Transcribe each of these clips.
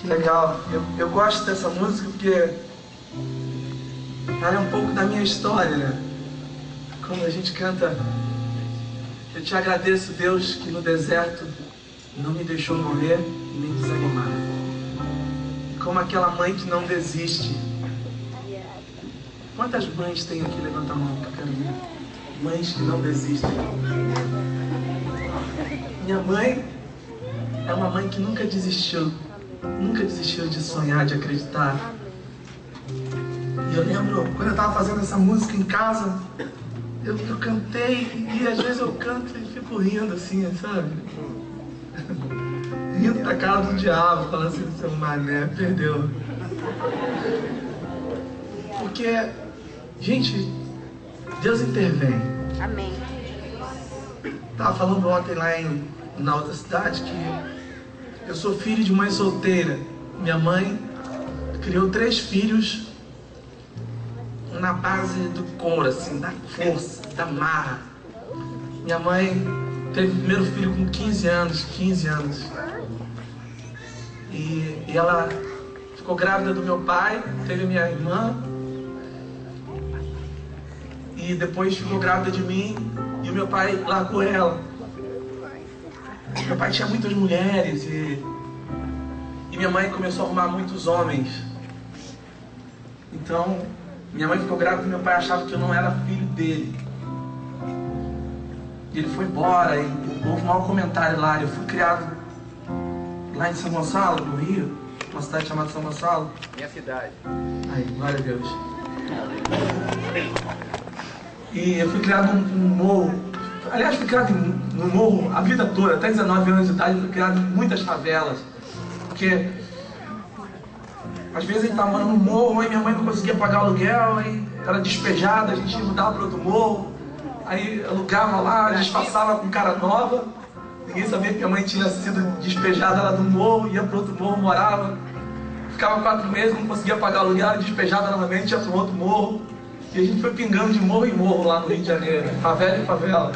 Que legal. Eu gosto dessa música porque ela é um pouco da minha história, né? Como a gente canta, eu te agradeço, Deus, que no deserto não me deixou morrer e nem desanimar. Como aquela mãe que não desiste. Quantas mães tem aqui? Levanta a mão que eu quero ver. Mães que não desistem. Minha mãe é uma mãe que nunca desistiu. Nunca desistiu de sonhar, de acreditar. E eu lembro, quando eu estava fazendo essa música em casa, eu cantei e às vezes eu canto e fico rindo assim, sabe? Rindo da cara do diabo, falando assim, seu mané, perdeu. Porque, gente, Deus intervém. Amém. Estava falando ontem lá na outra cidade que eu sou filho de mãe solteira. Minha mãe criou 3 filhos na base do couro, assim, da força, da marra. Minha mãe teve o primeiro filho com 15 anos. E ela ficou grávida do meu pai, teve minha irmã. E depois ficou grávida de mim e o meu pai largou ela. Meu pai tinha muitas mulheres e minha mãe começou a arrumar muitos homens. Então, minha mãe ficou grávida e meu pai achava que eu não era filho dele. E ele foi embora e houve um mau comentário lá. Eu fui criado lá em São Gonçalo, no Rio, uma cidade chamada São Gonçalo. Minha cidade. Aí, glória a Deus. E eu fui criado num morro. Aliás, fui criado no morro a vida toda, até 19 anos de idade, fui criado em muitas favelas. Porque às vezes a gente estava morando no morro, aí minha mãe não conseguia pagar o aluguel, aí era despejada, a gente mudava para outro morro, aí alugava lá, disfarçava com cara nova. Ninguém sabia que minha mãe tinha sido despejada lá do morro, ia para outro morro, morava. Ficava 4 meses, não conseguia pagar o aluguel, despejada novamente, ia para um outro morro. E a gente foi pingando de morro em morro lá no Rio de Janeiro, favela em favela.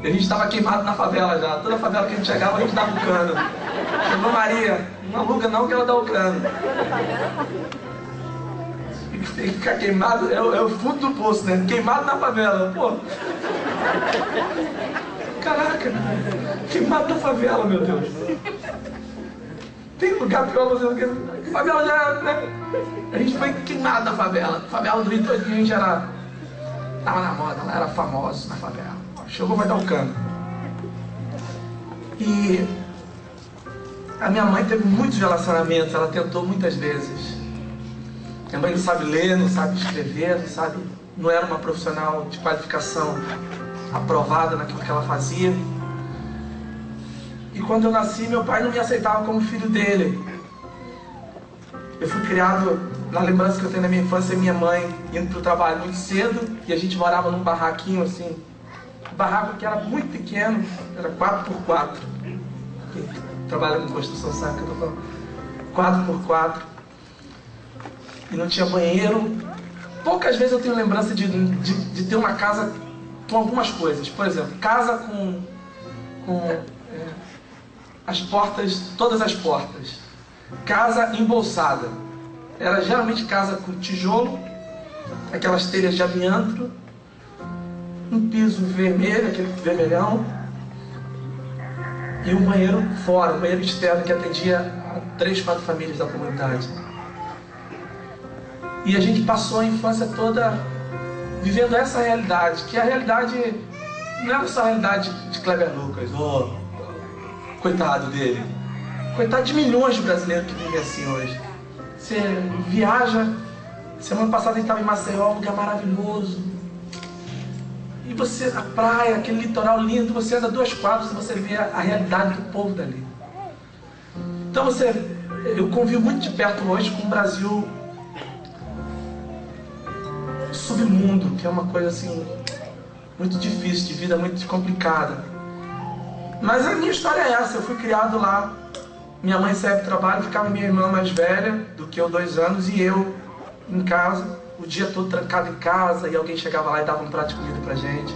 E a gente estava queimado na favela já. Toda favela que a gente chegava, a gente dava o cano. Chegou Maria, não aluga não que ela dá o cano. E ficar queimado é o fundo do poço, né? Queimado na favela, pô. Caraca, queimado na favela, meu Deus. Tem lugar pior você não quer. Favela já, né? A gente foi queimado na favela. Favela do Rio todo, a gente tava na moda, ela era famosa na favela. Chegou, vai dar um cano. E a minha mãe teve muitos relacionamentos, ela tentou muitas vezes. Minha mãe não sabe ler, não sabe escrever, não era uma profissional de qualificação aprovada naquilo que ela fazia. E quando eu nasci, meu pai não me aceitava como filho dele. Eu fui criado, na lembrança que eu tenho da minha infância, minha mãe indo para o trabalho muito cedo e a gente morava num barraquinho assim. Um barraco que era muito pequeno, era 4x4. Quem trabalha com construção sabe que eu estou falando. 4x4. E não tinha banheiro. Poucas vezes eu tenho lembrança de ter uma casa com algumas coisas. Por exemplo, casa com as portas, todas as portas. Casa embolsada. Era geralmente casa com tijolo, aquelas telhas de amianto, um piso vermelho, aquele vermelhão, e um banheiro fora, um banheiro externo que atendia a 3, 4 famílias da comunidade. E a gente passou a infância toda vivendo essa realidade, que a realidade não era só a realidade de Kleber Lucas, coitado dele. Coitado de milhões de brasileiros que vivem assim hoje. Você viaja, semana passada a gente estava em Maceió, um lugar maravilhoso. E você, a praia, aquele litoral lindo, você anda 2 quadros e você vê a realidade do povo dali. Então eu convivo muito de perto hoje com o Brasil submundo, que é uma coisa assim, muito difícil, de vida muito complicada. Mas a minha história é essa, eu fui criado lá. Minha mãe saiu do trabalho, ficava minha irmã mais velha do que eu, 2 anos, e eu em casa, o dia todo trancado em casa, e alguém chegava lá e dava um prato de comida pra gente.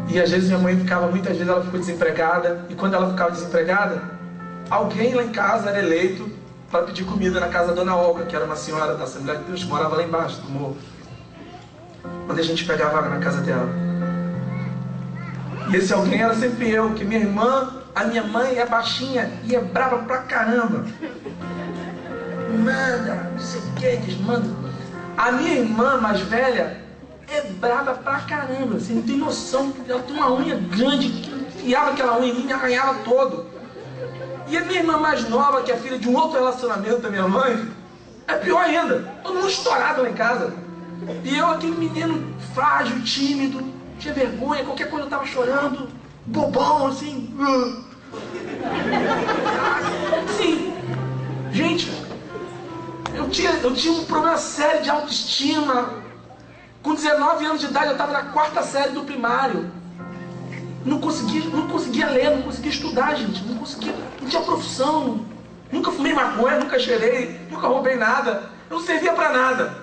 E às vezes minha mãe muitas vezes ela ficou desempregada, e quando ela ficava desempregada, alguém lá em casa era eleito para pedir comida na casa da Dona Olga, que era uma senhora da Assembleia de Deus que morava lá embaixo do morro, onde a gente pegava água na casa dela. E esse alguém era sempre eu, que minha irmã, a minha mãe é baixinha e é brava pra caramba. Manda, não sei o que, desmanda. A minha irmã mais velha é brava pra caramba, você não tem noção. Ela tem uma unha grande, que enfiava aquela unha em mim e me arranhava todo. E a minha irmã mais nova, que é filha de um outro relacionamento da minha mãe, é pior ainda. Todo mundo estourado lá em casa. E eu, aquele menino frágil, tímido, tinha vergonha, qualquer coisa eu tava chorando, bobão, assim. Sim, gente, eu tinha um problema sério de autoestima. Com 19 anos de idade eu estava na 4ª série do primário. Não conseguia ler, não conseguia estudar, gente. Não tinha profissão. Nunca fumei maconha, nunca cheirei, nunca roubei nada. Eu não servia para nada.